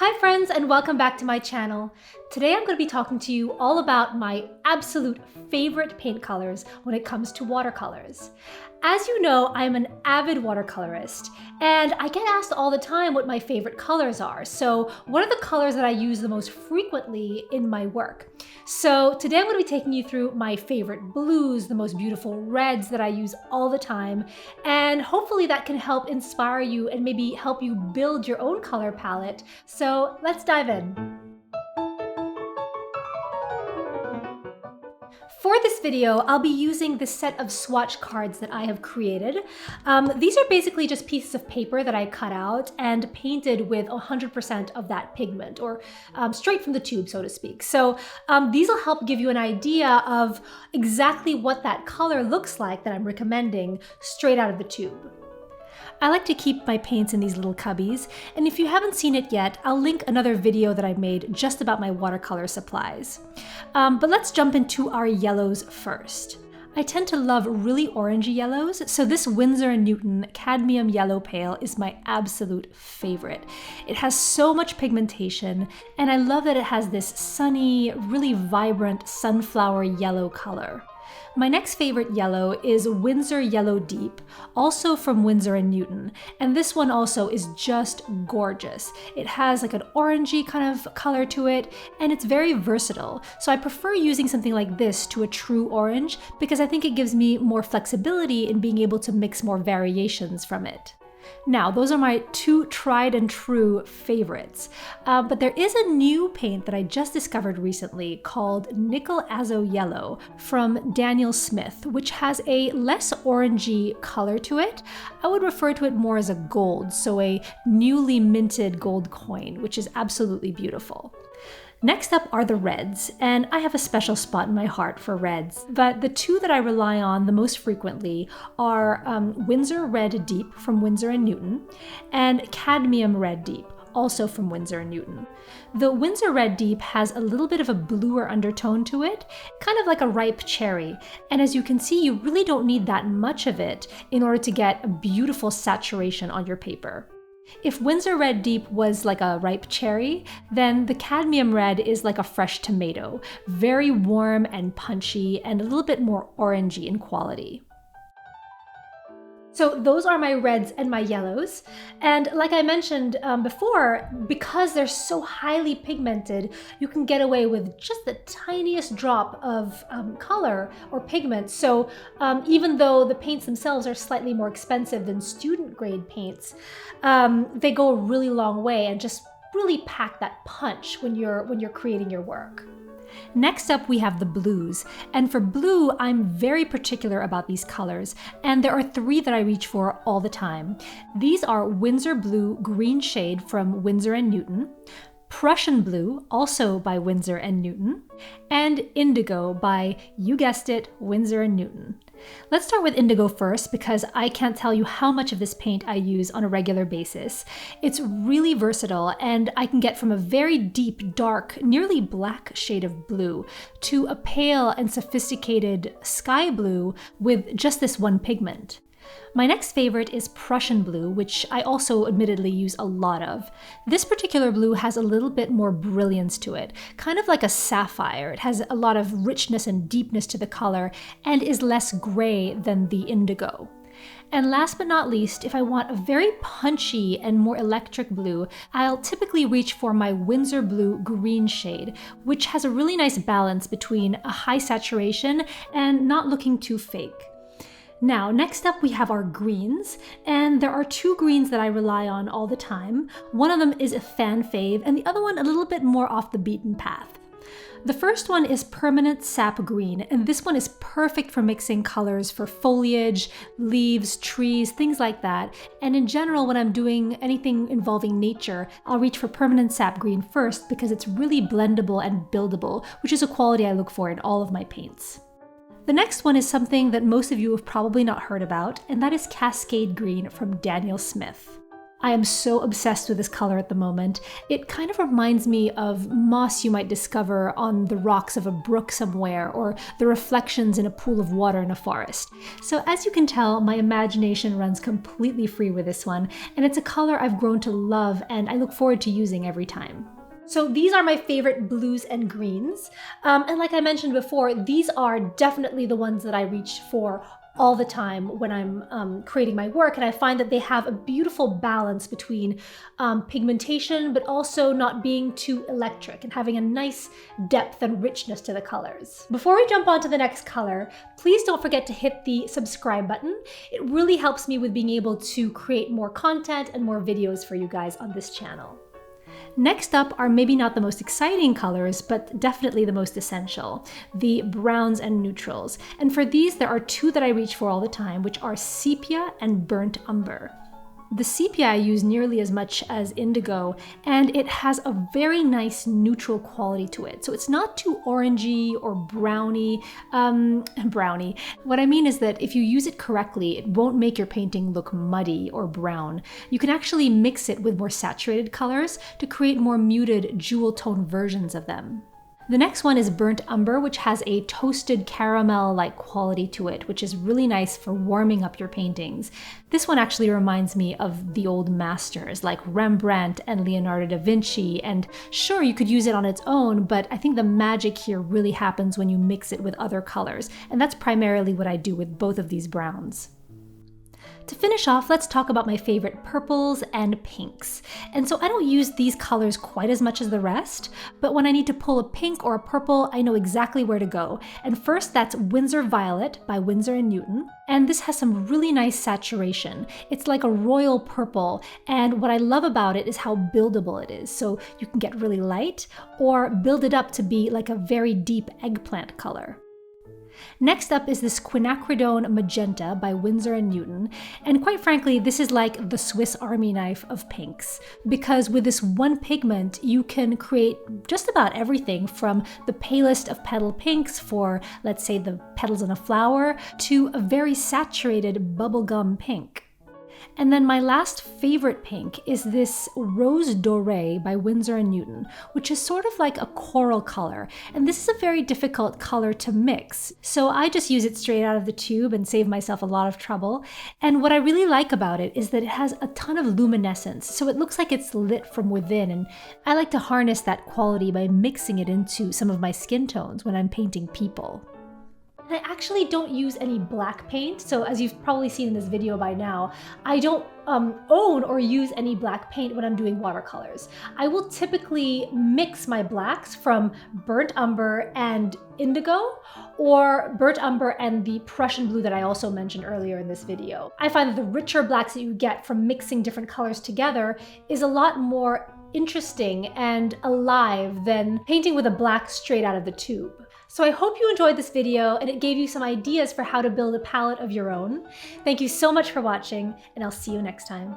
Hi friends, and welcome back to my channel. Today I'm going to be talking to you all about my absolute favorite paint colors when it comes to watercolors. As you know, I'm an avid watercolorist, and I get asked all the time what my favorite colors are. So what are the colors that I use the most frequently in my work? So today I'm going to be taking you through my favorite blues, the most beautiful reds that I use all the time, and hopefully that can help inspire you and maybe help you build your own color palette. So let's dive in. For this video, I'll be using this set of swatch cards that I have created. These are basically just pieces of paper that I cut out and painted with 100% of that pigment, or straight from the tube, so to speak. So these will help give you an idea of exactly what that color looks like that I'm recommending straight out of the tube. I like to keep my paints in these little cubbies, and if you haven't seen it yet, I'll link another video that I made just about my watercolor supplies. But let's jump into our yellows first. I tend to love really orangey yellows, so this Winsor & Newton Cadmium Yellow Pale is my absolute favorite. It has so much pigmentation, and I love that it has this sunny, really vibrant sunflower yellow color. My next favorite yellow is Winsor Yellow Deep, also from Winsor & Newton, and this one also is just gorgeous. It has like an orangey kind of color to it, and it's very versatile, so I prefer using something like this to a true orange because I think it gives me more flexibility in being able to mix more variations from it. Now, those are my two tried and true favorites, but there is a new paint that I just discovered recently called Nickel Azo Yellow from Daniel Smith, which has a less orangey color to it. I would refer to it more as a gold, so a newly minted gold coin, which is absolutely beautiful. Next up are the reds, and I have a special spot in my heart for reds, but the two that I rely on the most frequently are Winsor Red Deep from Winsor & Newton and Cadmium Red Deep, also from Winsor & Newton. The Winsor Red Deep has a little bit of a bluer undertone to it, kind of like a ripe cherry, and as you can see, you really don't need that much of it in order to get a beautiful saturation on your paper. If Winsor Red Deep was like a ripe cherry, then the Cadmium Red is like a fresh tomato, very warm and punchy and a little bit more orangey in quality. So those are my reds and my yellows, and like I mentioned before, because they're so highly pigmented, you can get away with just the tiniest drop of color or pigment. So even though the paints themselves are slightly more expensive than student grade paints, they go a really long way and just really pack that punch when you're creating your work. Next up, we have the blues, and for blue, I'm very particular about these colors, and there are three that I reach for all the time. These are Winsor Blue Green Shade from Winsor & Newton, Prussian Blue, also by Winsor & Newton, and Indigo by, you guessed it, Winsor & Newton. Let's start with Indigo first because I can't tell you how much of this paint I use on a regular basis. It's really versatile, and I can get from a very deep, dark, nearly black shade of blue to a pale and sophisticated sky blue with just this one pigment. My next favorite is Prussian Blue, which I also admittedly use a lot of. This particular blue has a little bit more brilliance to it, kind of like a sapphire. It has a lot of richness and deepness to the color and is less gray than the indigo. And last but not least, if I want a very punchy and more electric blue, I'll typically reach for my Winsor Blue Green Shade, which has a really nice balance between a high saturation and not looking too fake. Now, next up we have our greens, and there are two greens that I rely on all the time. One of them is a fan fave, and the other one a little bit more off the beaten path. The first one is Permanent Sap Green, and this one is perfect for mixing colors for foliage, leaves, trees, things like that. And in general, when I'm doing anything involving nature, I'll reach for Permanent Sap Green first because it's really blendable and buildable, which is a quality I look for in all of my paints. The next one is something that most of you have probably not heard about, and that is Cascade Green from Daniel Smith. I am so obsessed with this color at the moment. It kind of reminds me of moss you might discover on the rocks of a brook somewhere, or the reflections in a pool of water in a forest. So as you can tell, my imagination runs completely free with this one, and it's a color I've grown to love and I look forward to using every time. So these are my favorite blues and greens. And like I mentioned before, these are definitely the ones that I reach for all the time when I'm creating my work, and I find that they have a beautiful balance between pigmentation, but also not being too electric and having a nice depth and richness to the colors. Before we jump on to the next color, please don't forget to hit the subscribe button. It really helps me with being able to create more content and more videos for you guys on this channel. Next up are maybe not the most exciting colors, but definitely the most essential, the browns and neutrals. And for these, there are two that I reach for all the time, which are sepia and burnt umber. The sepia I use nearly as much as indigo, and it has a very nice neutral quality to it. So it's not too orangey or browny. What I mean is that if you use it correctly, it won't make your painting look muddy or brown. You can actually mix it with more saturated colors to create more muted jewel tone versions of them. The next one is burnt umber, which has a toasted caramel-like quality to it, which is really nice for warming up your paintings. This one actually reminds me of the old masters like Rembrandt and Leonardo da Vinci, and sure, you could use it on its own, but I think the magic here really happens when you mix it with other colors, and that's primarily what I do with both of these browns. To finish off, let's talk about my favorite purples and pinks. And so I don't use these colors quite as much as the rest, but when I need to pull a pink or a purple, I know exactly where to go. And first, that's Winsor Violet by Winsor & Newton. And this has some really nice saturation. It's like a royal purple, and what I love about it is how buildable it is. So you can get really light or build it up to be like a very deep eggplant color. Next up is this quinacridone magenta by Winsor & Newton, and quite frankly, this is like the Swiss Army knife of pinks, because with this one pigment, you can create just about everything from the palest of petal pinks for, let's say, the petals in a flower, to a very saturated bubblegum pink. And then my last favorite pink is this Rose Doré by Winsor & Newton, which is sort of like a coral color. And this is a very difficult color to mix. So I just use it straight out of the tube and save myself a lot of trouble. And what I really like about it is that it has a ton of luminescence. So it looks like it's lit from within. And I like to harness that quality by mixing it into some of my skin tones when I'm painting people. And I actually don't use any black paint, so as you've probably seen in this video by now, I don't own or use any black paint when I'm doing watercolors. I will typically mix my blacks from burnt umber and indigo, or burnt umber and the Prussian blue that I also mentioned earlier in this video. I find that the richer blacks that you get from mixing different colors together is a lot more interesting and alive than painting with a black straight out of the tube. So I hope you enjoyed this video and it gave you some ideas for how to build a palette of your own. Thank you so much for watching, and I'll see you next time.